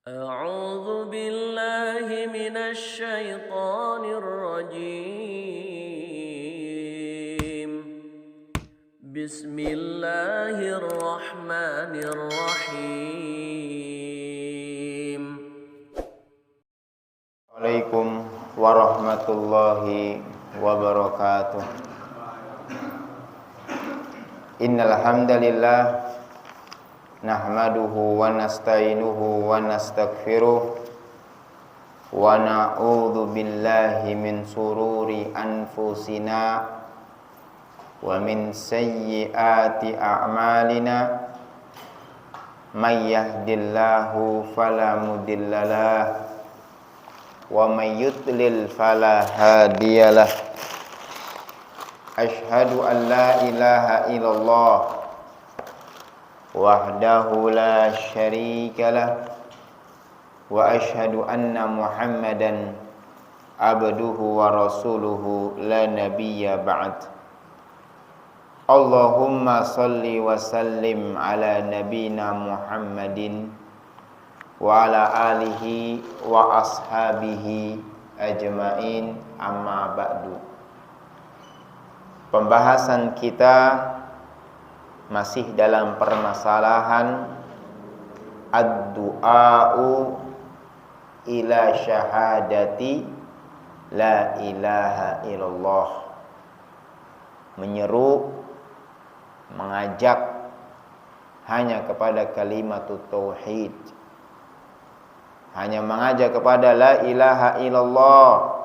أعوذ بالله من الشيطان الرجيم. بسم الله الرحمن الرحيم. Assalamualaikum warahmatullahi wabarakatuh. Innal hamdalillah nahmaduhu wa nasta'inuhu wa nastaghfiruh wa na'udzu billahi min sururi anfusina wa min sayyiati a'malina. May yahdihillahu fala mudhillalah wa may yudlil fala hadiyalah. Asyhadu an la ilaha illallah wahdahu la syarikalah wa asyhadu anna Muhammadan abduhu wa rasuluhu la nabiyya ba'd. Allahumma salli wa sallim ala nabiyyina Muhammadin wa ala alihi wa ashabihi ajmain, amma ba'du. Pembahasan kita masih dalam permasalahan ad-du'a'u ila syahadati la ilaha illallah, menyeru, mengajak hanya kepada kalimatut tauhid, hanya mengajak kepada la ilaha illallah,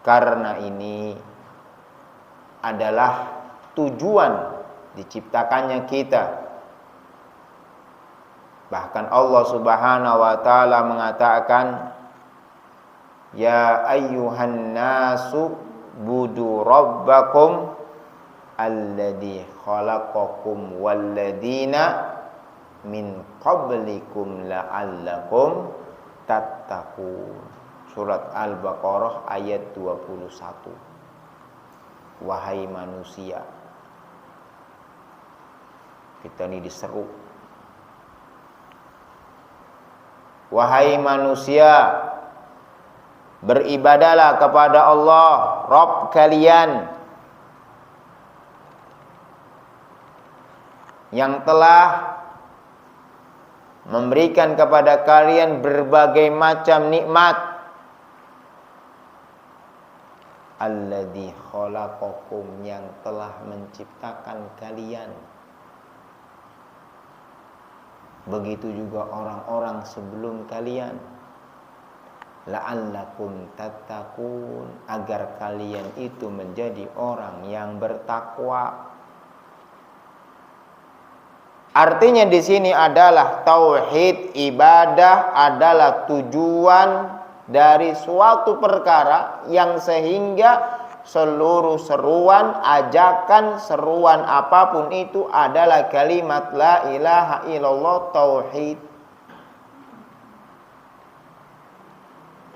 karena ini adalah tujuan diciptakannya kita. Bahkan Allah Subhanahu wa taala mengatakan, ya ayyuhan nasu budu rabbakum alladzi khalaqakum walladzina min qablikum la'allakum tattaqun. Surat Al-Baqarah ayat 21. Wahai manusia, kita ini diseru, wahai manusia, beribadalah kepada Allah Rabb kalian yang telah memberikan kepada kalian berbagai macam nikmat. Alladzi khalaqakum, yang telah menciptakan kalian. Begitu juga orang-orang sebelum kalian. La'allakum tattaqun, agar kalian itu menjadi orang yang bertakwa. Artinya di sini adalah tauhid ibadah adalah tujuan dari suatu perkara yang sehingga seluruh seruan, ajakan, seruan apapun itu adalah kalimat la ilaha illallah, tauhid.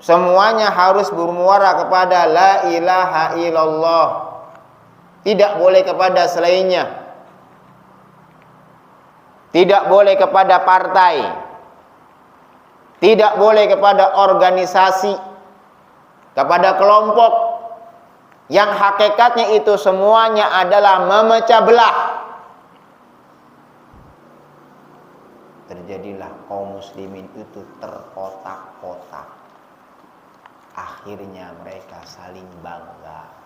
Semuanya harus bermuara kepada la ilaha illallah, tidak boleh kepada selainnya. Tidak boleh kepada partai, tidak boleh kepada organisasi, kepada kelompok yang hakikatnya itu semuanya adalah memecah belah. Terjadilah kaum muslimin itu terkotak-kotak. Akhirnya mereka saling bangga.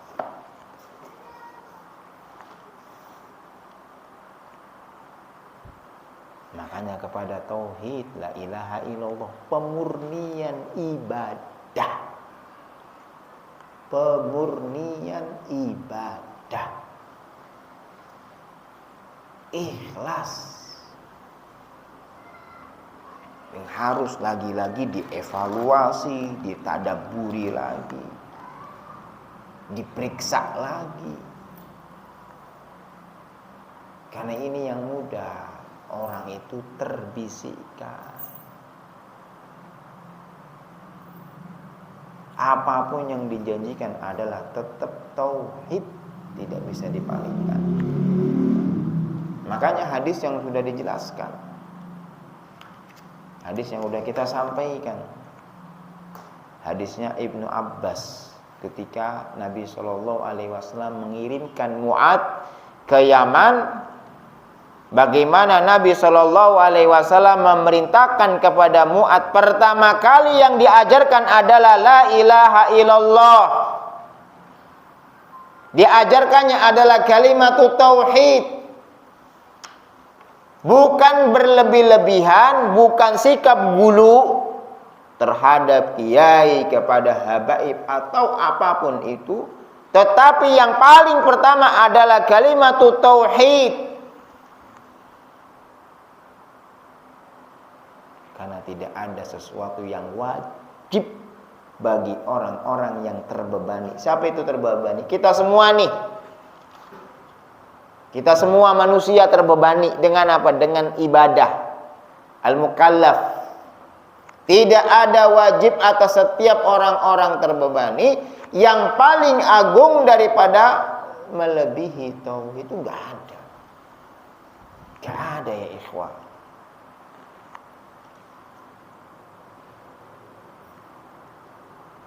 Makanya kepada tauhid la ilaha illallah, pemurnian ibadah. Pemurnian ibadah. Ikhlas. Yang harus lagi-lagi dievaluasi, ditadaburi lagi, diperiksa lagi. Karena ini yang mudah. Orang itu terbisikkan. Apapun yang dijanjikan adalah tetap tauhid, tidak bisa dipalingkan. Makanya hadis yang sudah dijelaskan, Hadis yang udah kita sampaikan. Hadisnya Ibnu Abbas ketika Nabi Shallallahu Alaihi Wasallam mengirimkan Mu'ad ke Yaman. Bagaimana Nabi Shallallahu Alaihi Wasallam memerintahkan kepada Mu'ad, pertama kali yang diajarkan adalah la ilaha illallah. Diajarkannya adalah kalimat tauhid. Bukan berlebih-lebihan, bukan sikap gulu terhadap kiai, kepada habaib atau apapun itu, tetapi yang paling pertama adalah kalimat tauhid. Karena tidak ada sesuatu yang wajib bagi orang-orang yang terbebani. Siapa itu terbebani? Kita semua nih. Kita semua manusia terbebani dengan apa? Dengan ibadah. Al-mukallaf. Tidak ada wajib atas setiap orang-orang terbebani. Yang paling agung daripada melebihi tauhid itu enggak ada. Enggak ada ya ikhwah.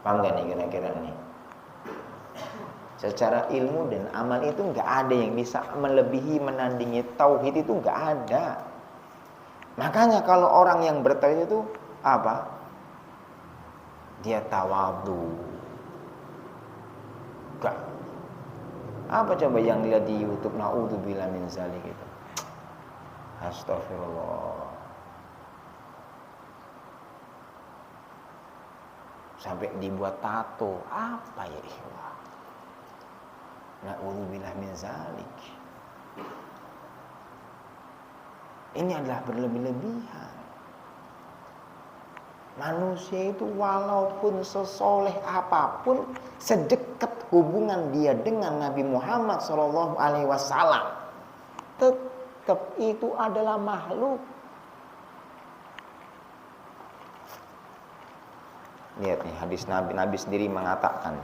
Paham gak nih kira-kira nih? Secara ilmu dan amal itu enggak ada yang bisa melebihi, menandingi tauhid, itu enggak ada. Makanya kalau orang yang bertauhid itu apa? Dia tawadhu. Enggak. Apa coba yang lihat di YouTube, naudzubillah min zalik itu. Astagfirullah. Sampai dibuat tato. Apa ya ikhwah? Na'udzubillah min zalik. Ini adalah berlebih-lebihan. Manusia itu walaupun sesoleh apapun, sedekat hubungan dia dengan Nabi Muhammad SAW, tetap itu adalah makhluk. Lihat nih hadis Nabi, Nabi sendiri mengatakan,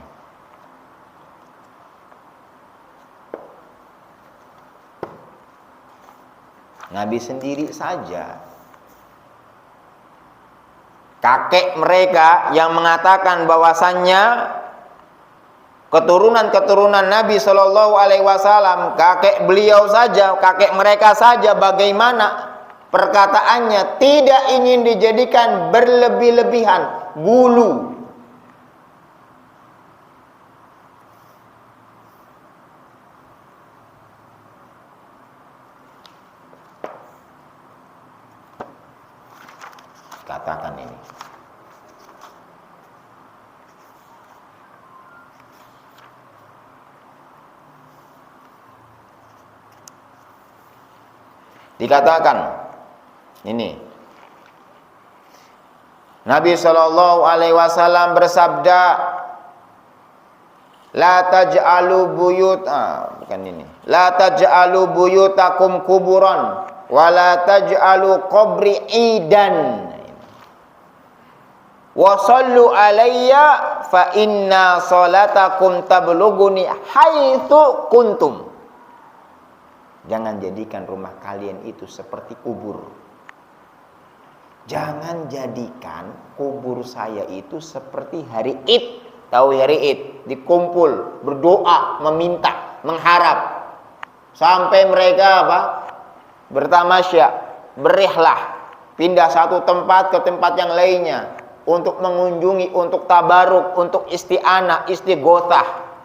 Nabi sendiri saja, kakek mereka yang mengatakan bahwasannya keturunan-keturunan Nabi Shallallahu Alaihi Wasallam, kakek beliau saja, kakek mereka saja, bagaimana perkataannya, tidak ingin dijadikan berlebih-lebihan, gulu. Katakan ini. Dikatakan ini, Nabi Shallallahu Alaihi Wasallam bersabda, la taj'alu buyut, bukan ini, la taj'alu buyutakum kuburan, wa la taj'alu qabri idan, wa sallu alayya fa inna salatakum tablughuni haitsu kuntum. Jangan jadikan rumah kalian itu seperti kubur. Jangan jadikan kubur saya itu seperti hari Id. Tahu hari Id? Dikumpul, berdoa, meminta, mengharap. Sampai mereka apa? Bertamasya, berihlah, pindah satu tempat ke tempat yang lainnya untuk mengunjungi, untuk tabaruk, untuk isti'anah, istighosah.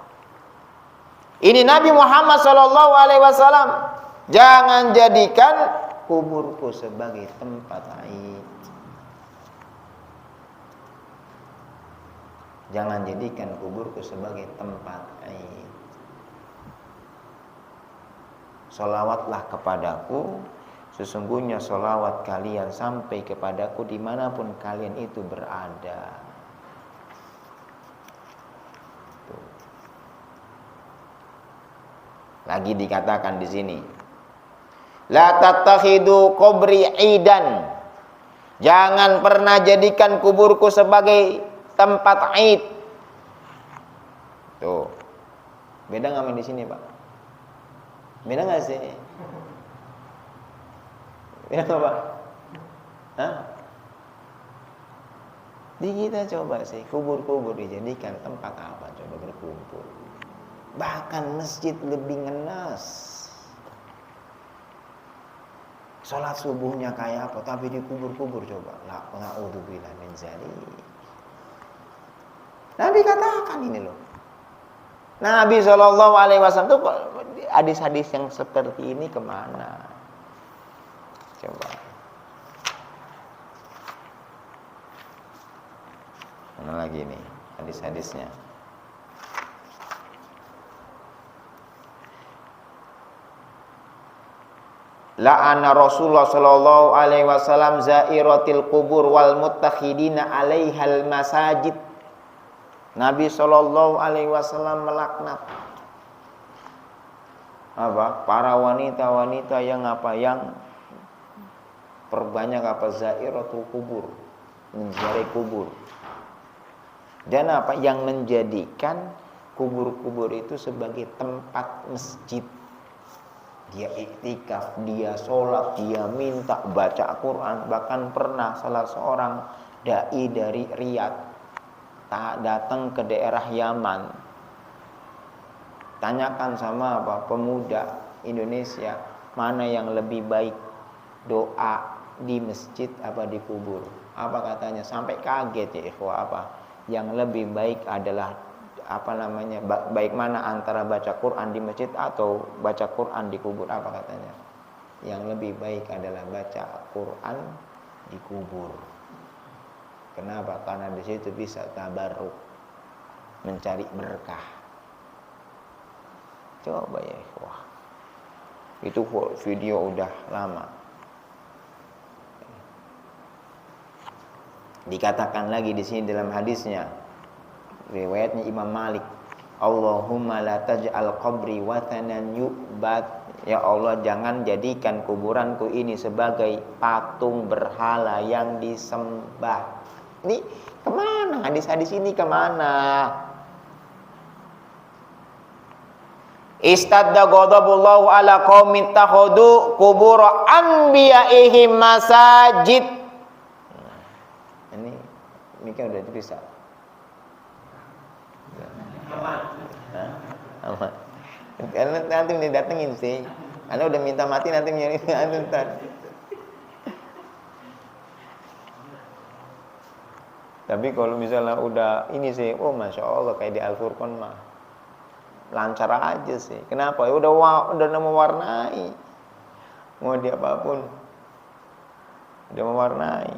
Ini Nabi Muhammad SAW. Jangan jadikan kuburku sebagai tempat Id. Jangan jadikan kuburku sebagai tempat Id. Sholawatlah kepadaku, sesungguhnya sholawat kalian sampai kepadaku dimanapun kalian itu berada. Lagi dikatakan di sini, la tattakhidu qabri idan. Jangan pernah jadikan kuburku sebagai tempat Id. Tuh. Beda nggak di sini, Pak? Beda nggak sih? Beda nggak, Pak? Hah? Di kita coba sih, kubur-kubur dijadikan tempat apa? Coba berkumpul. Bahkan masjid lebih ngenas. Sholat subuhnya kayak apa? Tapi di kubur-kubur coba. Na'udzubillah min dzalik. Nabi katakan ini loh. Nabi SAW tuh hadis-hadis yang seperti ini kemana? Coba. Mana lagi nih hadis-hadisnya? La'ana Rasulullah sallallahu alaihi wasallam zairatil qubur wal muttakhidina 'alaihal masajid. Nabi sallallahu alaihi wasallam melaknat apa? Para wanita-wanita yang apa? Yang perbanyak apa? Zairatul qubur, menziarahi kubur. Dan apa? Yang menjadikan kubur-kubur itu sebagai tempat masjid. Dia iktikaf, dia sholat, dia minta baca Quran. Bahkan pernah salah seorang dai dari Riyadh datang ke daerah Yaman, tanyakan sama apa pemuda Indonesia, mana yang lebih baik doa di masjid apa di kubur? Apa katanya? Sampai kaget ya ikhwah, apa yang lebih baik adalah apa namanya, baik mana antara baca Quran di masjid atau baca Quran di kubur? Apa katanya? Yang lebih baik adalah baca Quran di kubur. Kenapa? Karena di situ bisa tabarruk, mencari berkah. Coba ya ikhwah. Itu video udah lama. Dikatakan lagi di sini dalam hadisnya, riwayatnya Imam Malik, Allahumma la taj'al qabri watanan yu'bad. Ya Allah, jangan jadikan kuburanku ini sebagai patung berhala yang disembah. Ini kemana? Hadis-hadis ini kemana? Istadda ghadabullahu ala qaumin takhudu kubur anbiya'ihim masajid. Ini kan udah bisa. Aman. Karena nanti ini datengin sih. Anda udah minta mati, nanti nyari antar. Tapi kalau misalnya udah ini sih, oh masya Allah kayak di Al-Furqan mah lancar aja sih. Kenapa? Ya udah mewarnai. Mau di apapun, udah mewarnai.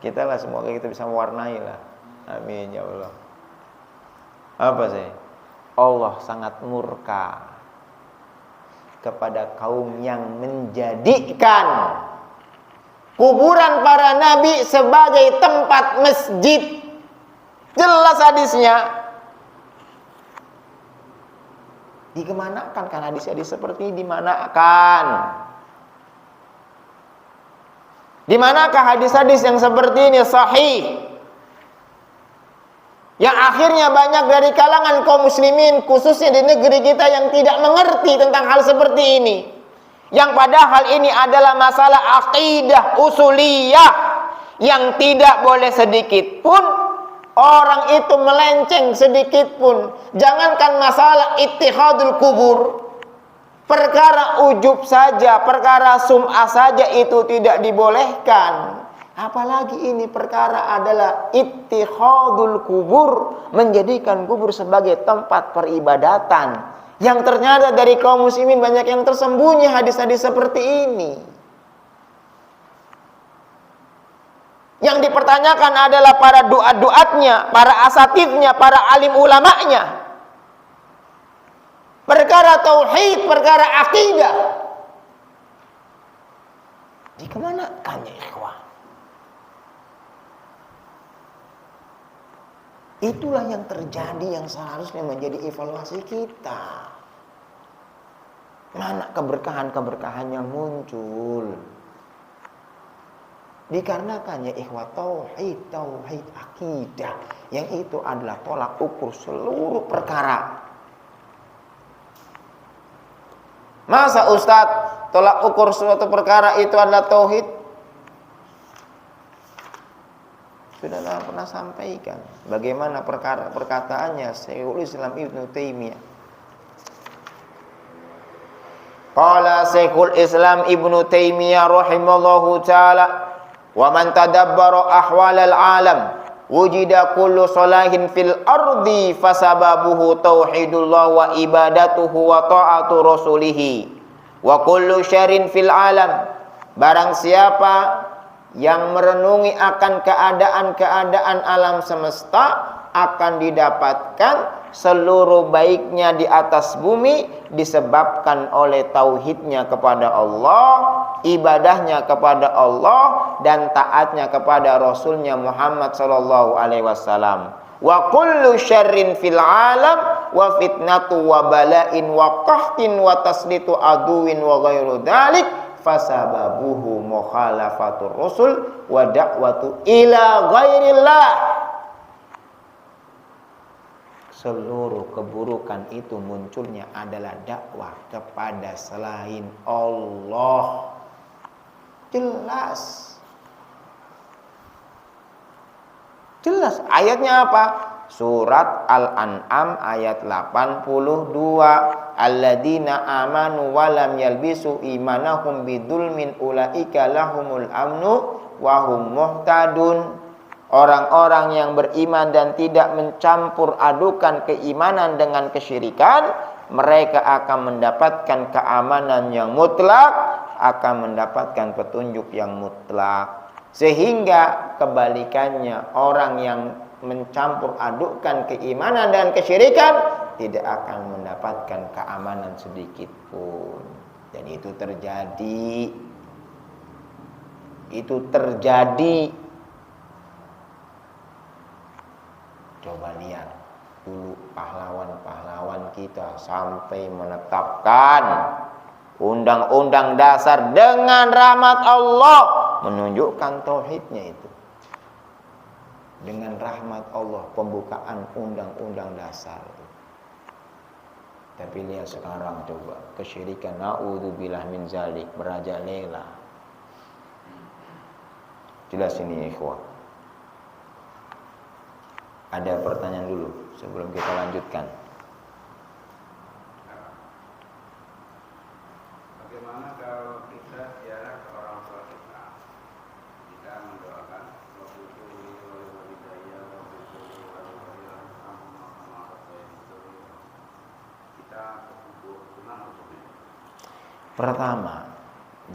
Kita lah semoga kita bisa mewarnai lah. Amin ya Allah. Apa sih? Allah sangat murka kepada kaum yang menjadikan kuburan para nabi sebagai tempat masjid. Jelas hadisnya. Dikemanakan kan hadis-hadis seperti ini? Dimanakan? Dimanakah hadis-hadis yang seperti ini sahih? Yang akhirnya banyak dari kalangan kaum muslimin, khususnya di negeri kita, yang tidak mengerti tentang hal seperti ini. Yang padahal ini adalah masalah aqidah usuliyah yang tidak boleh sedikit pun orang itu melenceng sedikit pun. Jangankan masalah ittihadul kubur, perkara ujub saja, perkara sum'ah saja itu tidak dibolehkan. Apalagi ini perkara adalah ittihadul kubur, menjadikan kubur sebagai tempat peribadatan. Yang ternyata dari kaum muslimin banyak yang tersembunyi hadis-hadis seperti ini. Yang dipertanyakan adalah para duat-duatnya, para asatidnya, para alim ulamanya. Perkara tauhid, perkara akidah. Dikemanakan ya ikhwah? Itulah yang terjadi, yang seharusnya menjadi evaluasi kita. Mana keberkahan-keberkahan yang muncul? Dikarenakan ya ikhwah tauhid akidah, yang itu adalah tolak ukur seluruh perkara. Masa Ustadz tolak ukur suatu perkara itu adalah tauhid? sudah pernah sampaikan bagaimana perkataannya Syekhul Islam Ibnu Taimiyah. Qala Syekhul Islam Ibnu Taimiyah rahimallahu taala, wa man tadabbara ahwalal alam wujida kullu salahin fil ardi fasababuhu tauhidullah wa ibadatuhu wa ta'atu rasulih wa kullu syarrin fil alam. Barang siapa yang merenungi akan keadaan-keadaan alam semesta, akan didapatkan seluruh baiknya di atas bumi disebabkan oleh tauhidnya kepada Allah, ibadahnya kepada Allah, dan taatnya kepada Rasulnya Muhammad sallallahu alaihi wasallam. Wa kullu syarrin fil alam wa fitnatu wa bala'in wa qahtin wa taslitu aduwin wa ghairu dzalik fasababuhu mukhalafatur rasul wa da'watu ila ghairillah. Seluruh keburukan itu munculnya adalah dakwah kepada selain Allah. Jelas. Jelas. Ayatnya apa? Surat Al-An'am ayat 82. Alladzina amanu wa lam yalbisu imanahum bidzulmin ulaika lahumul amnu wa hum muhtadun. Orang-orang yang beriman dan tidak mencampur adukan keimanan dengan kesyirikan, mereka akan mendapatkan keamanan yang mutlak, akan mendapatkan petunjuk yang mutlak. Sehingga kebalikannya, orang yang mencampur adukan keimanan dan kesyirikan tidak akan mendapatkan keamanan sedikit pun. Dan itu terjadi. Itu terjadi. Coba lihat dulu pahlawan-pahlawan kita sampai menetapkan undang-undang dasar dengan rahmat Allah, menunjukkan tauhidnya itu. Dengan rahmat Allah pembukaan undang-undang dasar. Tapi lihat sekarang coba kesyirikan, naudzubillah min zalik, merajalela. Jelas ini ikhwah. Ada pertanyaan dulu sebelum kita lanjutkan. Bagaimana kalau kita ziarah ke orang tua kita? Kita mendoakan kita ke kubur, gimana hukumnya? Pertama,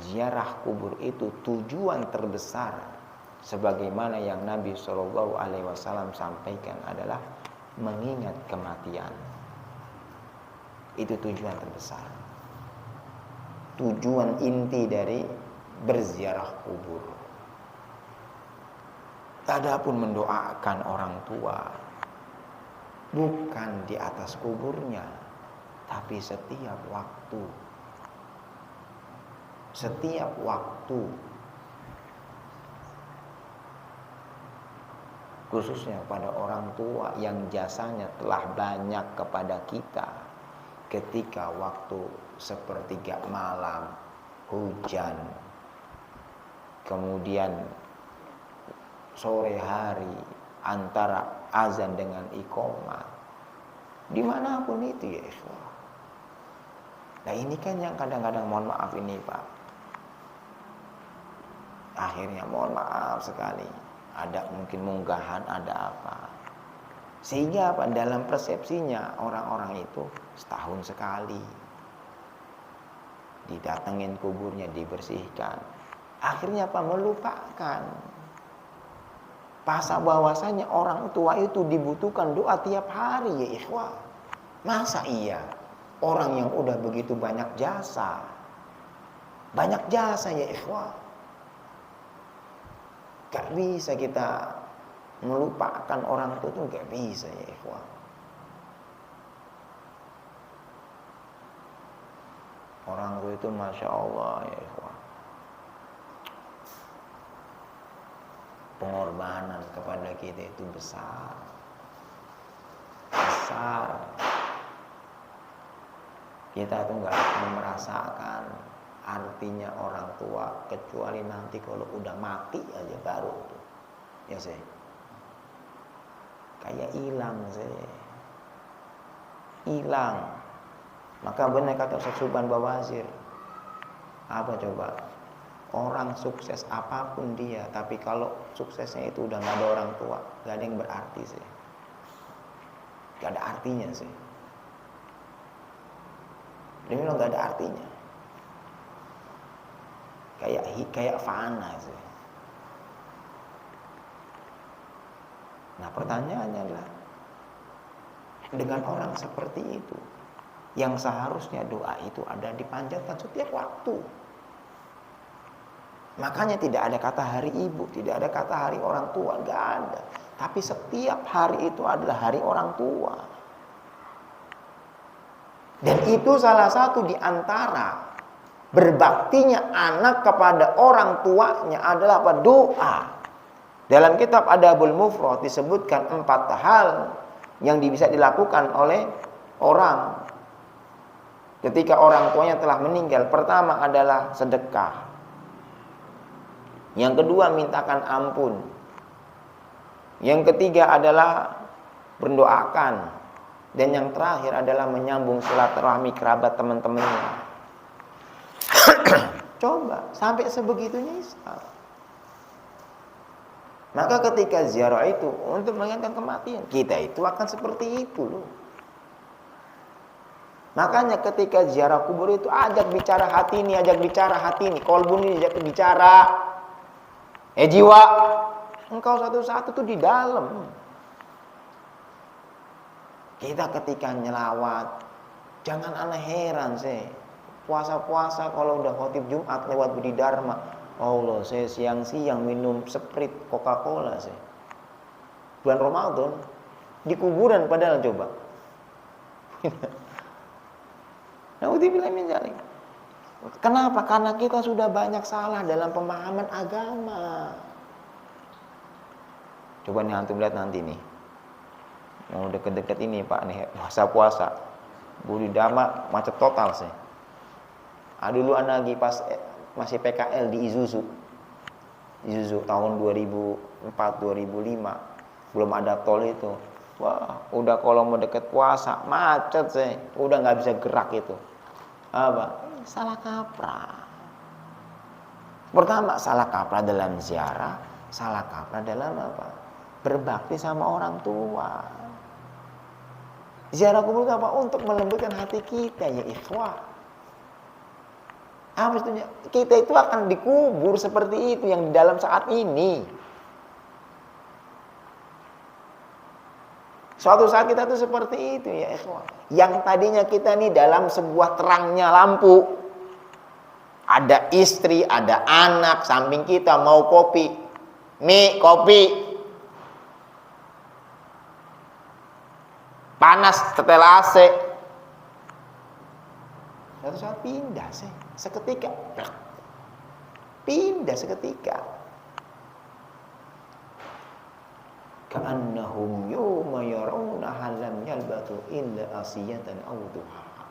ziarah kubur itu tujuan terbesar sebagaimana yang Nabi Shallallahu Alaihi Wasallam sampaikan adalah mengingat kematian. Itu tujuan terbesar, tujuan inti dari berziarah kubur. Adapun mendoakan orang tua bukan di atas kuburnya, tapi setiap waktu. Setiap waktu, khususnya pada orang tua yang jasanya telah banyak kepada kita. Ketika waktu sepertiga malam, hujan, kemudian sore hari antara azan dengan iqamah, dimanapun itu ya ikhwah. Nah ini kan yang kadang-kadang mohon maaf ini Pak, akhirnya mohon maaf sekali, ada mungkin munggahan, ada apa, sehingga apa, dalam persepsinya orang-orang itu setahun sekali didatengin kuburnya, dibersihkan, akhirnya apa, melupakan bahwasanya orang tua itu dibutuhkan doa tiap hari ya ikhwah. Masa iya orang yang udah begitu banyak jasa ya ikhwah, gak bisa kita melupakan orang tua itu, gak bisa ya ikhwah. Orang tua itu Masya Allah ya ikhwah, pengorbanan kepada kita itu besar. Kita tuh gak akan merasakan artinya orang tua kecuali nanti kalau udah mati aja baru tuh. Ya sih. kayak hilang sih. Hilang. Maka benar kata Ustaz Subhan Bawazir. Apa coba? Orang sukses apapun dia, tapi kalau suksesnya itu udah gak ada orang tua, gak ada yang berarti sih. Gak ada artinya sih. Dia bilang gak ada artinya. Kayak fana sih. Nah pertanyaannya adalah, dengan orang seperti itu, yang seharusnya doa itu ada dipanjatkan setiap waktu. Makanya tidak ada kata hari ibu, tidak ada kata hari orang tua, gak ada. Tapi setiap hari itu adalah hari orang tua. Dan itu salah satu di antara berbaktinya anak kepada orang tuanya adalah apa? Doa. Dalam kitab Adabul Mufrad disebutkan 4 hal yang bisa dilakukan oleh orang ketika orang tuanya telah meninggal. Pertama adalah sedekah. Yang kedua mintakan ampun. Yang ketiga adalah mendoakan. Dan yang terakhir adalah menyambung silaturahmi kerabat teman-temannya. Coba sampai sebegitunya Islam. Maka ketika ziarah itu untuk mengingatkan kematian, kita itu akan seperti itu loh. Makanya ketika ziarah kubur itu ajak bicara hati ini, ajak bicara hati ini, kolbun ini ajak bicara. Jiwa, engkau satu-satu tuh di dalam. Kita ketika nyelawat, jangan aneh heran sih. Puasa-puasa kalau udah khotib Jumat lewat Budi Dharma, Allah, saya siang-siang minum Sprite, Coca-Cola sih. Bulan Ramadan di kuburan padahal coba. Naudzubillah min dzalik. Kenapa? Karena kita sudah banyak salah dalam pemahaman agama. Coba nih antum lihat nanti nih. Mau deket-deket ini Pak nih puasa-puasa. Budi Dharma macet total sih. Dulu anak lagi pas masih PKL di Isuzu tahun 2004 2005 belum ada tol itu. Wah, udah kalau mau deket puasa macet sih, udah nggak bisa gerak itu. Apa? Salah kaprah. Pertama salah kaprah dalam ziarah, salah kaprah dalam apa? Berbakti sama orang tua. Ziarah kubur itu apa? Untuk melembutkan hati kita ya ikhwah. Maksudnya kita itu akan dikubur seperti itu yang di dalam saat ini. Suatu saat kita tuh seperti itu ya ikhwan. Yang tadinya kita nih dalam sebuah terangnya lampu, ada istri, ada anak, samping kita mau kopi, mie, kopi, panas setel AC. Suatu saat pindah sih, seketika. Pindah seketika. Ka'annahum yawma yarawnaha lam yalbathu illa asiyatan aw duhaha.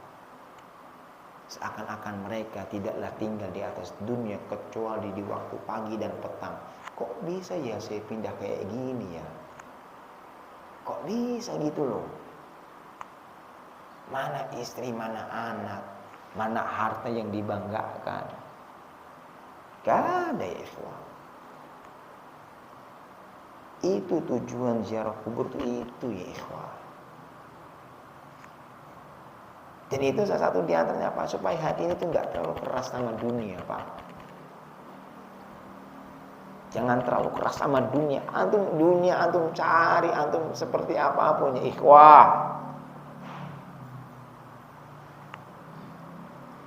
Seakan-akan mereka tidaklah tinggal di atas dunia kecuali di waktu pagi dan petang. Kok bisa ya saya pindah kayak gini ya? Kok bisa gitu loh? Mana istri, mana anak, mana harta yang dibanggakan? Gak ada ya ikhwan. Itu tujuan ziarah kubur itu ya ikhwan. Dan itu salah satu di antaranya Pak, supaya hati ini tuh nggak terlalu keras sama dunia Pak. Jangan terlalu keras sama dunia. Antum cari antum seperti apapun ya ikhwah.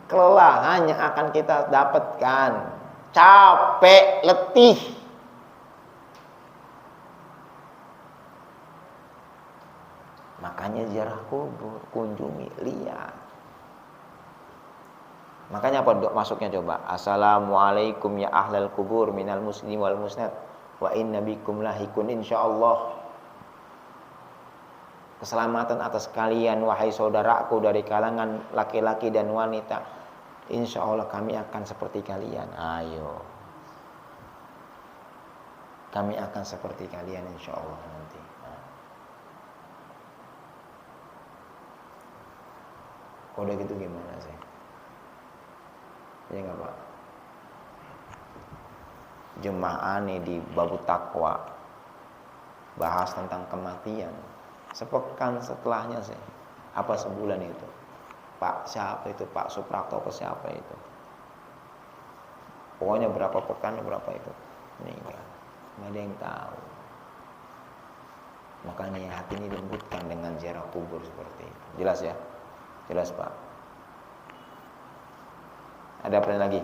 Kelelahannya akan kita dapatkan. Capek, letih. Makanya ziarah kubur, kunjungi, lihat. Makanya apa doa masuknya coba? Assalamualaikum ya ahlal kubur minal muslim wal musnad wa inna bikum lahikun insyaallah. Keselamatan atas kalian wahai saudaraku dari kalangan laki-laki dan wanita. Insyaallah kami akan seperti kalian. Ayo. Kami akan seperti kalian insyaallah nanti. Kalau udah gitu gimana sih? Ya nggak Pak? Jemaah nih di Babu Takwa bahas tentang kematian. Sepekan setelahnya sih, apa sebulan itu? Pak siapa itu? Pak Suprakto apa siapa itu? Pokoknya berapa pekan berapa itu meninggal. Nggak ada yang tahu. Makanya hati ini lembutkan dengan ziarah kubur seperti itu. Jelas ya? Jelas Pak. Ada pertanyaan lagi?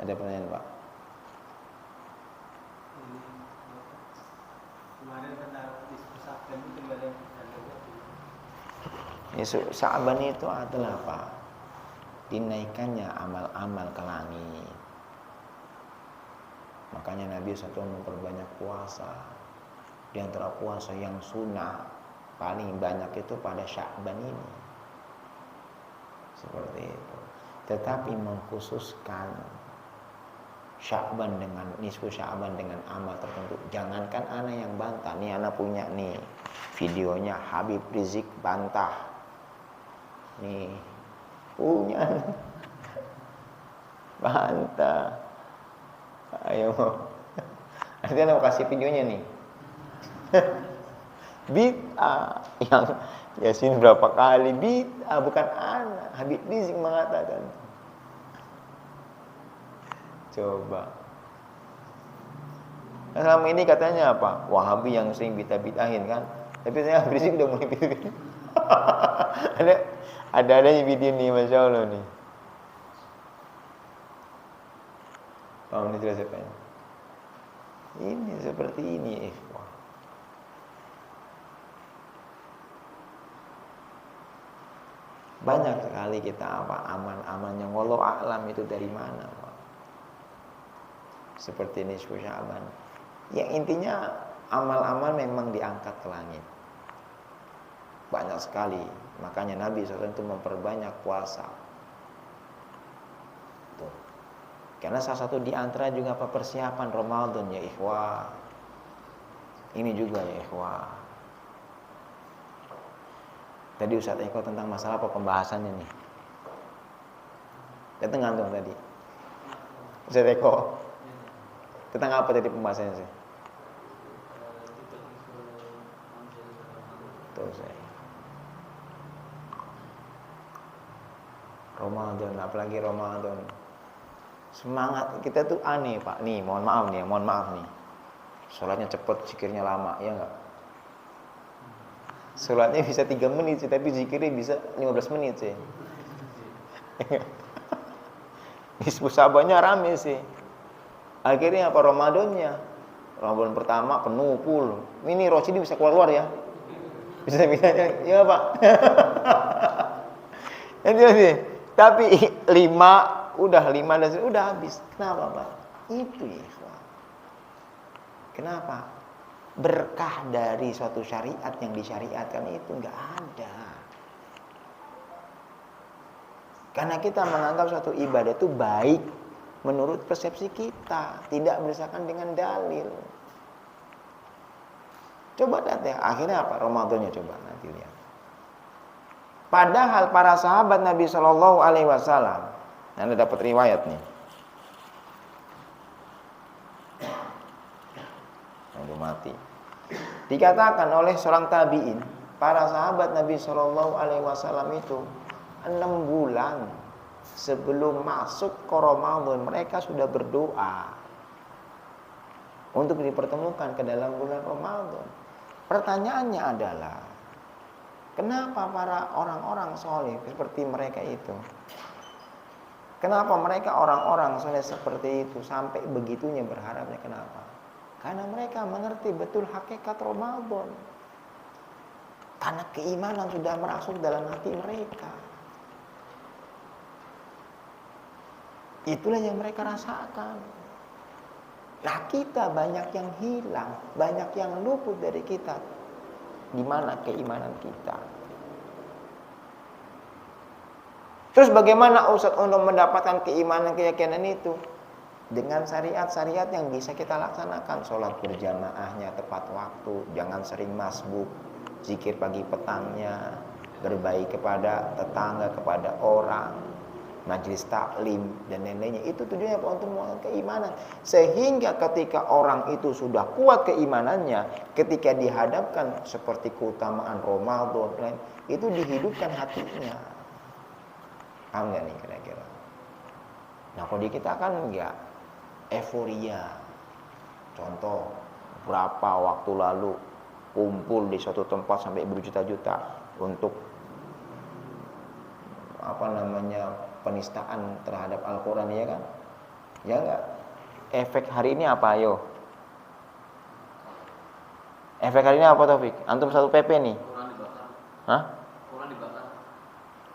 Ada pertanyaan Pak? Kemarin kata diskusakan itu ada Sa'ban itu adalah apa? Dinaikannya amal-amal ke langit. Makanya Nabi SAW memperbanyak puasa. Di antara puasa yang sunnah paling banyak itu pada Sya'ban ini. Seperti itu. Tetapi mengkhususkan Sya'ban dengan nisfu Sya'ban dengan amal tertentu. Jangankan anak yang bantah. Nih anak punya nih videonya Habib Rizik bantah. Nih punya bantah. Ayo, nanti anak mau kasih videonya nih. Bid'ah yang Yasin berapa kali bid'ah, bukan anak. Habib Rizik mengatakan. Coba. Nah, selama ini katanya apa? Wahabi yang sering bid'ah-bid'ahin kan. Tapi saya Habib Rizik udah mulai bid'ah. ada video nih, Masya Allah nih. Paham ini jelas apa ya? Ini seperti ini, ikhwah. Banyak sekali kita apa aman-amannya wallahu a'lam itu dari mana, Pak. Seperti ini Sya'ban. Yang intinya amal-amal memang diangkat ke langit. Banyak sekali. Makanya Nabi SAW itu memperbanyak puasa. Tuh. Karena salah satu di antara juga apa persiapan Ramadan ya ikhwah. Ini juga ya ikhwah. Tadi Ustaz Eko tentang masalah apa pembahasannya nih? Datang ngantung tadi. Ustaz Eko. Tentang apa tadi pembahasannya sih? Tuh saya. Ramadan, apalagi Ramadan. Semangat kita tuh aneh Pak. Nih mohon maaf nih. Sholatnya cepet, zikirnya lama, ya enggak? Sholatnya bisa 3 menit sih, tapi zikirnya bisa 15 menit sih. Nisfu Sya'bannya rame sih. Akhirnya apa Ramadannya? Ramadan pertama penuh full. Ini Rosydi bisa keluar ya? Bisa ya Pak. Nanti. Tapi 5 dan udah habis. Kenapa Pak? Itu ya. Kenapa? Berkah dari suatu syariat yang disyariatkan itu enggak ada. Karena kita menganggap suatu ibadah itu baik menurut persepsi kita, tidak berdasarkan dengan dalil. Coba lihat ya, akhirnya apa? Ramadannya coba nanti lihat. Padahal para sahabat Nabi Shallallahu Alaihi Wasallam, Anda dapat riwayat nih. Udah mati. Dikatakan oleh seorang tabi'in, para sahabat Nabi Shallallahu Alaihi Wasallam itu 6 bulan sebelum masuk ke Ramadan mereka sudah berdoa untuk dipertemukan ke dalam bulan Ramadan. Pertanyaannya adalah, kenapa para orang-orang soleh seperti mereka itu? Kenapa mereka orang-orang soleh seperti itu sampai begitunya berharapnya? Kenapa? Karena mereka mengerti betul hakikat Ramadan. Karena keimanan sudah merasuk dalam hati mereka. Itulah yang mereka rasakan. Nah kita banyak yang hilang, banyak yang luput dari kita. Di mana keimanan kita? Terus bagaimana Ustaz untuk mendapatkan keimanan keyakinan itu? Dengan syariat-syariat yang bisa kita laksanakan. Sholat berjamaahnya tepat waktu, jangan sering masbuk. zikir pagi petangnya, berbaik kepada tetangga, kepada orang, majelis taklim dan lain-lainnya. Itu tujuannya untuk menguatkan keimanan. Sehingga ketika orang itu sudah kuat keimanannya, ketika dihadapkan seperti keutamaan Ramadan, itu dihidupkan hatinya. Paham nggak nih kira-kira? Nah kalau di kita kan enggak, euforia. Contoh, berapa waktu lalu kumpul di suatu tempat sampai berjuta-juta untuk penistaan terhadap Al-Quran, ya kan? Ya enggak? Efek hari ini apa, ayo? Efek hari ini apa, Taufik? Antum satu PP nih. Quran dibakar. Hah? Quran dibakar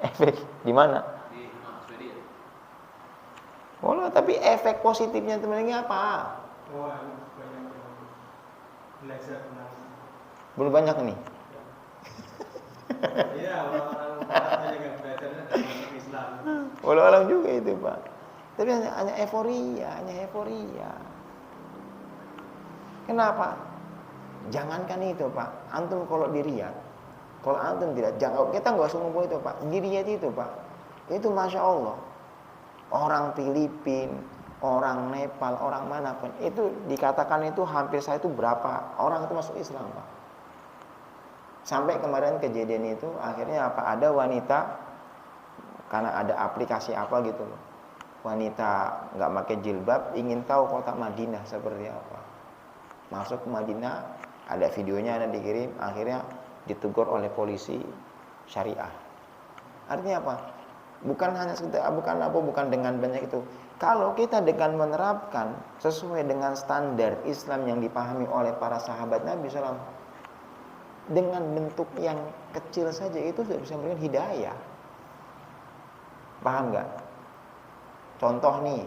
Efek di mana? di Swedia. Oh, tapi efek positifnya teman-teman apa? Oh, banyak yang belajar tentang Belum banyak nih. iya, orang-orang banyak yang belajar tentang Islam. Walau juga itu, Pak. Tapi hanya euforia. Kenapa? Jangankan itu, Pak. Antum kalau di Riyadh, kalau antum tidak, kita nggak usah ngomong itu, Pak. Di Riyadh itu, Pak, itu masya Allah, orang Filipina, orang Nepal, orang manapun, itu dikatakan itu hampir saya itu berapa orang itu masuk Islam, Pak. Sampai kemarin kejadian itu akhirnya apa? Ada wanita, karena ada aplikasi apa gitu loh, wanita nggak pakai jilbab ingin tahu kota Madinah seperti apa. Masuk ke Madinah, ada videonya, ada dikirim, akhirnya ditegur oleh polisi syariah. Artinya apa? Bukan dengan banyak itu. Kalau kita dengan menerapkan sesuai dengan standar Islam yang dipahami oleh para sahabat Nabi SAW, dengan bentuk yang kecil saja itu sudah bisa memberikan hidayah. Paham nggak? Contoh nih,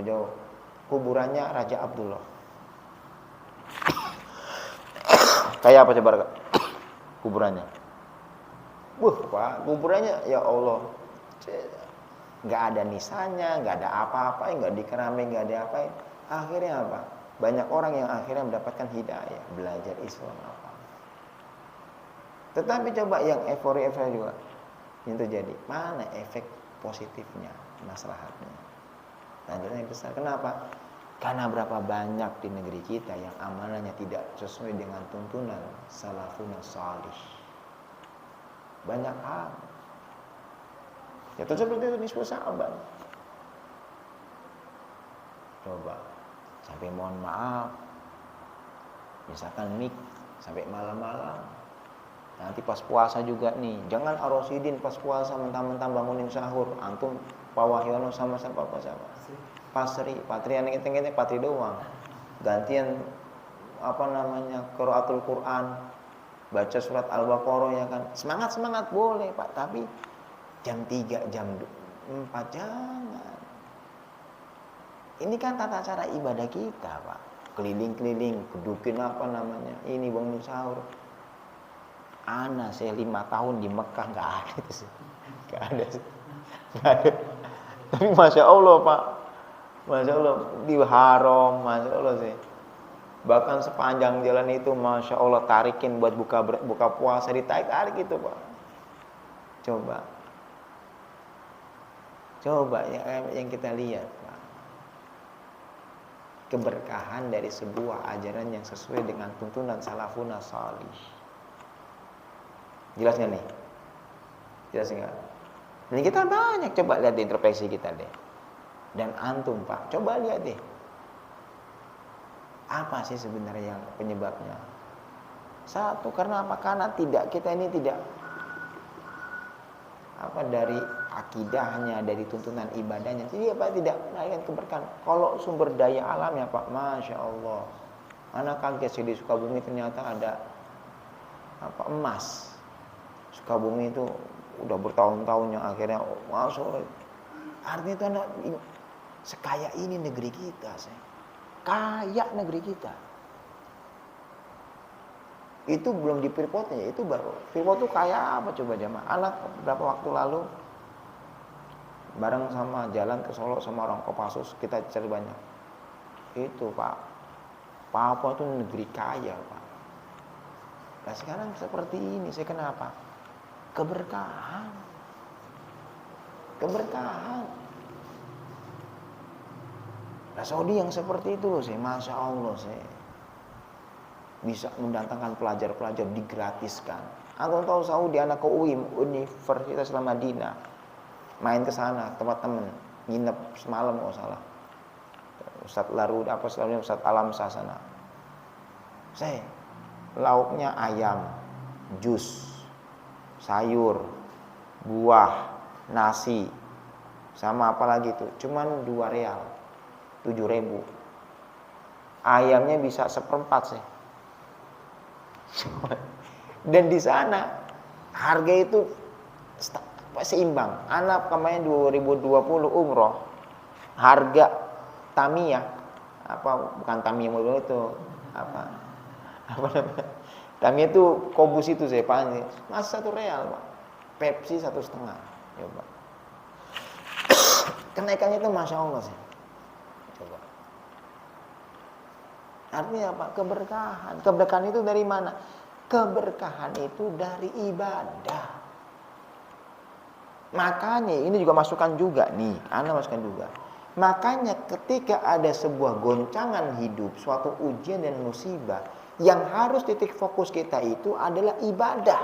jauh kuburannya Raja Abdullah. Kayak apa coba kuburannya? Pak, kuburannya ya Allah, nggak ada nisannya, nggak ada apa-apa, nggak dikerami, nggak ada apa. Akhirnya apa? Banyak orang yang akhirnya mendapatkan hidayah, belajar Islam apa. Tetapi coba yang euforia juga yang terjadi, mana efek positifnya, maslahatnya? Lanjutnya yang besar. Kenapa? Karena berapa banyak di negeri kita yang amanahnya tidak sesuai dengan tuntunan salafun salih. Banyak hal. Ya seperti itu nisfu Sya'ban. Coba sampai mohon maaf, misalkan mik sampai malam-malam. Nanti pas puasa juga nih, jangan Ar-Rasyidin pas puasa mentang-mentang bangunin sahur. Antum Pak Wahyono sama siapa? Pasri, Patrian kita Patri doang. Gantian qiraatul Quran, baca surat Al-Baqarah, ya kan. Semangat boleh, Pak, tapi jam 3, jam 4 jangan. Ini kan tata cara ibadah kita, Pak. Keliling-keliling, kedukin ini bangun sahur. Saya 5 tahun di Mekah nggak ada itu sih. Nggak ada. Tapi Masya Allah, Pak. Masya Allah, di Haram, Masya Allah sih. Bahkan sepanjang jalan itu, Masya Allah, tarikin buat buka puasa, ditarik itu, Pak. Coba yang kita lihat, Pak. Keberkahan dari sebuah ajaran yang sesuai dengan tuntunan salafun salih. Jelas nggak nih? Jelas nggak? Ini kita banyak, coba lihat di introspeksi kita deh. Dan antum, Pak, coba lihat deh. Apa sih sebenarnya yang penyebabnya? Satu, karena apa? Karena kita ini tidak dari akidahnya, dari tuntunan ibadahnya. Jadi apa? Tidak menaikkan keberkahan. Kalau sumber daya alamnya, Pak, Masya Allah. Anak kaget sih, di Sukabumi ternyata ada emas. Sukabumi itu udah bertahun-tahun yang akhirnya masuk. Artinya itu anak sekaya ini negeri kita, kaya negeri kita. Itu belum di Freeport-nya, itu baru. Freeport itu kaya apa coba jamaah? Anak berapa waktu lalu bareng sama jalan ke Solo sama orang Kopassus, kita cari banyak. Itu, Pak, Papua itu negeri kaya, Pak. Nah sekarang seperti ini, saya kenapa? Keberkahan. Keberkahan. Nah Saudi yang seperti itu loh, saya Masya Allah, saya bisa mendatangkan pelajar-pelajar digratiskan. Aku tahu Saudi, anak ke UIM, Universitas Islam Madinah, main ke sana, tempat temen, nginep semalam kalau salah. Ustadz Larud, apa selalunya Ustadz Alam Sasana. Saya lauknya ayam, jus, sayur, buah, nasi, sama apa lagi tuh, cuman 2 real, 7.000. Ayamnya bisa 1/4 sih. Dan di sana harga itu seimbang. Anak kemarin 2020 umroh, harga Tamiya, bukan Tamiya mobil itu, apa namanya? Tamiya itu Kobus itu saya paham, masih 1 real Pak. Pepsi 1,5. Coba. Kenaikannya itu Masya Allah sih. Coba. Artinya apa? Keberkahan. Keberkahan itu dari mana? Keberkahan itu dari ibadah. Makanya ini juga masukan juga nih, Anda masukkan juga. Makanya ketika ada sebuah goncangan hidup, suatu ujian dan musibah, yang harus titik fokus kita itu adalah ibadah.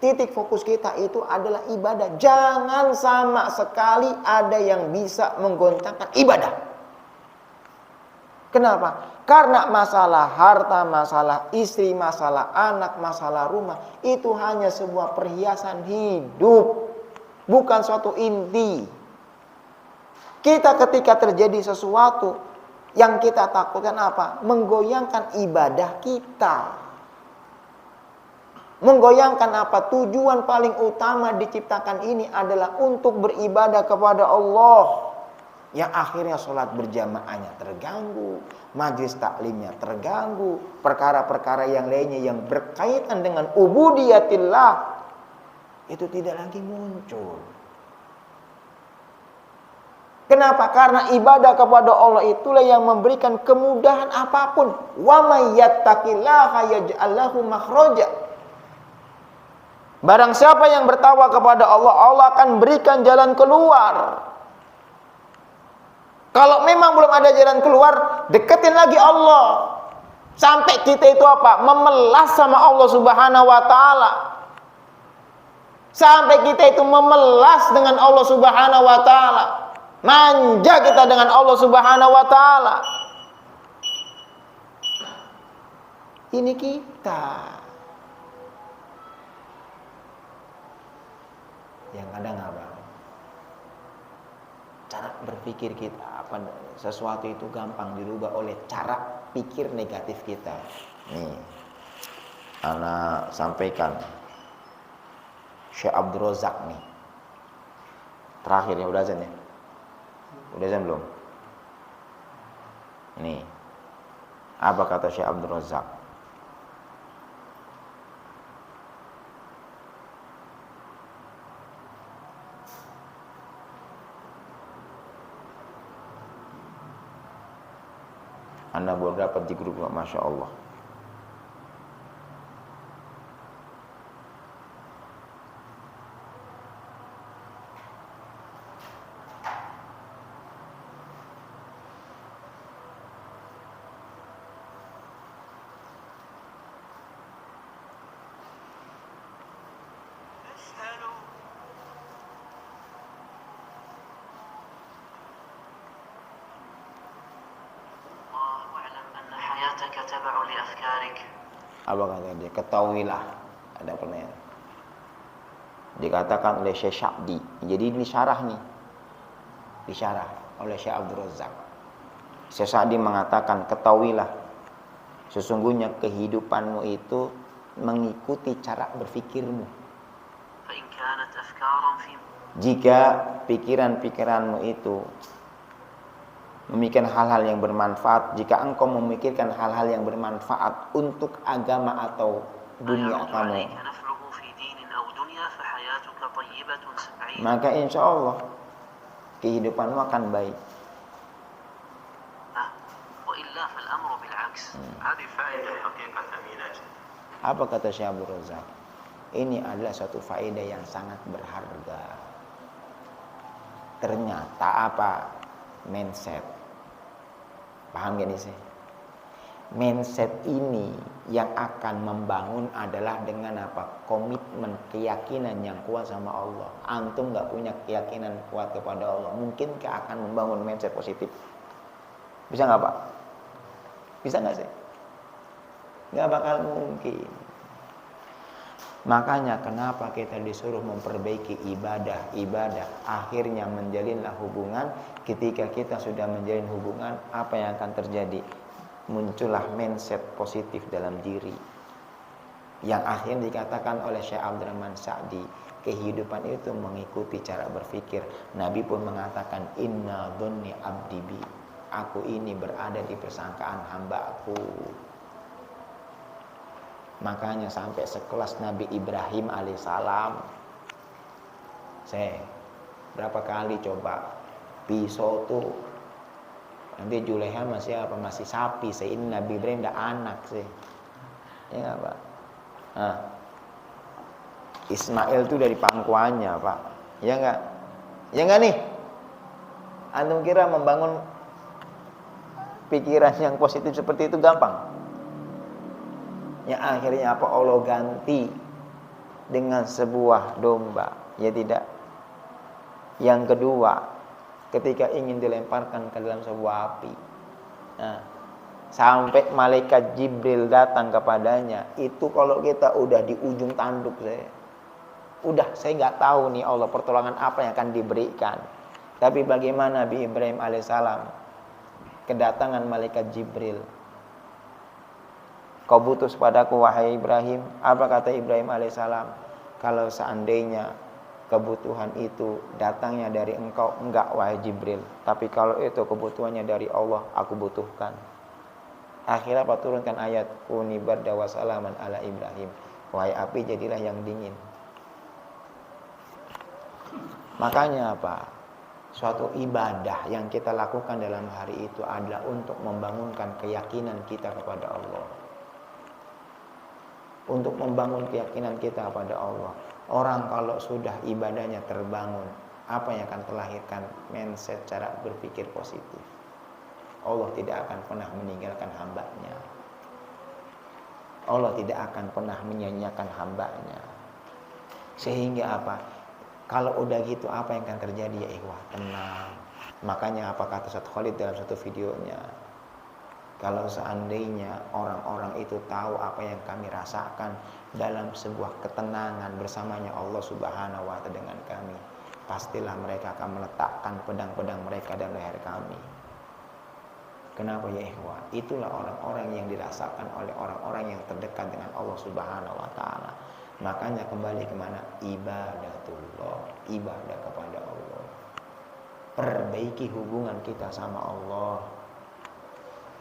Titik fokus kita itu adalah ibadah. Jangan sama sekali ada yang bisa menggoncangkan ibadah. Kenapa? Karena masalah harta, masalah istri, masalah anak, masalah rumah, itu hanya sebuah perhiasan hidup, bukan suatu inti. Kita ketika terjadi sesuatu yang kita takutkan apa? Menggoyangkan ibadah kita. Menggoyangkan apa? Tujuan paling utama diciptakan ini adalah untuk beribadah kepada Allah. Yang akhirnya sholat berjamaahnya terganggu, majlis taklimnya terganggu, perkara-perkara yang lainnya yang berkaitan dengan ubudiyatillah itu tidak lagi muncul. Kenapa? Karena ibadah kepada Allah itulah yang memberikan kemudahan apapun. Wa may yattaqillaha yaj'al lahu makhraja. Barang siapa yang bertakwa kepada Allah, Allah akan berikan jalan keluar. Kalau memang belum ada jalan keluar, deketin lagi Allah. Sampai kita itu apa? Memelas sama Allah Subhanahu wa taala. Sampai kita itu memelas dengan Allah Subhanahu wa taala. Manja kita dengan Allah Subhanahu wa taala. Ini kita. Yang kadang apa? Cara berpikir kita, sesuatu itu gampang dirubah oleh cara pikir negatif kita. Nih, ana sampaikan Syekh Abdul Razak nih. Terakhir ya, udah azan ya? Udah azan belum? Nih, apa kata Syekh Abdul Razak? Anda baru dapat di grup, Masya Allah. Apa kata dia? Ketahuilah, ada pertanyaan. Dikatakan oleh Syekh Syabdi. Jadi ini syarah nih. Disyarah oleh Syekh Abdul Razak. Syekh Syabdi mengatakan, ketahuilah, sesungguhnya kehidupanmu itu mengikuti cara berpikirmu. Jika pikiran-pikiranmu itu memikirkan hal-hal yang bermanfaat, jika engkau memikirkan hal-hal yang bermanfaat untuk agama atau dunia kamu, maka insya Allah kehidupanmu akan baik. Apa kata Syekh Abdul Razak? Ini adalah suatu faedah yang sangat berharga. Ternyata apa? Mindset. Paham gak nih sih? Mindset ini yang akan membangun adalah dengan apa? Komitmen, keyakinan yang kuat sama Allah. Antum gak punya keyakinan kuat kepada Allah, mungkinkah akan membangun mindset positif? Bisa gak Pak? Bisa gak sih? Gak bakal mungkin. Makanya kenapa kita disuruh memperbaiki ibadah. Akhirnya menjalinlah hubungan. Ketika kita sudah menjalin hubungan, apa yang akan terjadi? Muncullah mindset positif dalam diri. Yang akhirnya dikatakan oleh Syekh Abdurrahman Sa'di, kehidupan itu mengikuti cara berpikir. Nabi pun mengatakan, inna dhunni abdi bi. Aku ini berada di persangkaan hamba-Ku. Makanya sampai sekelas Nabi Ibrahim alaihissalam. Saya berapa kali coba pisau tuh. Nanti Juleha masih apa? Masih sapi. Saya ini Nabi Ibrahim udah anak sih. Ya enggak, Pak? Nah, Ismail tuh dari pangkuannya, Pak. Ya enggak? Ya enggak nih? Antum kira membangun pikiran yang positif seperti itu gampang? Ya akhirnya apa? Allah ganti dengan sebuah domba. Ya tidak? Yang kedua, ketika ingin dilemparkan ke dalam sebuah api, nah, sampai malaikat Jibril datang kepadanya. Itu kalau kita udah di ujung tanduk saya nggak tahu nih Allah pertolongan apa yang akan diberikan. Tapi bagaimana Nabi Ibrahim alaihissalam kedatangan malaikat Jibril. Kau butuh padaku wahai Ibrahim. Apa kata Ibrahim alaihissalam? Kalau seandainya kebutuhan itu datangnya dari engkau, enggak wahai Jibril. Tapi kalau itu kebutuhannya dari Allah, aku butuhkan. Akhirnya apa? Turunkan ayat kuni barda wa salaman ala Ibrahim. Wahai api, jadilah yang dingin. Makanya apa? Suatu ibadah yang kita lakukan dalam hari itu adalah untuk membangunkan keyakinan kita kepada Allah. Untuk membangun keyakinan kita kepada Allah. Orang kalau sudah ibadahnya terbangun, apa yang akan terlahirkan? Mindset, cara berpikir positif. Allah tidak akan pernah meninggalkan hambanya. Allah tidak akan pernah menyanyiakan hambanya. Sehingga apa? Kalau udah gitu apa yang akan terjadi ya ikhwah? Tenang. Makanya apa kata Ustaz Khalid dalam satu videonya? Kalau seandainya orang-orang itu tahu apa yang kami rasakan dalam sebuah ketenangan bersamanya Allah Subhanahu wa Ta'ala dengan kami, pastilah mereka akan meletakkan pedang-pedang mereka dalam leher kami. Kenapa ya ikhwah? Itulah orang-orang yang dirasakan oleh orang-orang yang terdekat dengan Allah Subhanahu wa Ta'ala. Makanya kembali kemana? Ibadatullah, ibadah kepada Allah. Perbaiki hubungan kita sama Allah.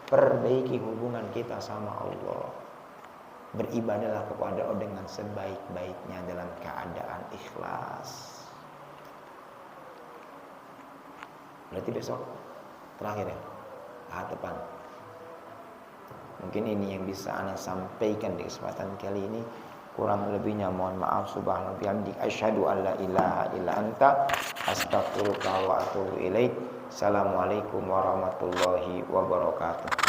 Perbaiki hubungan kita sama Allah. Beribadahlah kepada Allah dengan sebaik-baiknya dalam keadaan ikhlas. Berarti besok terakhir ya, depan. Mungkin ini yang bisa ana sampaikan di kesempatan kali ini. Kurang lebihnya mohon maaf. Subhanallah bihamdik asyhadu an la ilaha illa anta astaghfiruka wa atubu ilaik. Assalamualaikum warahmatullahi wabarakatuh.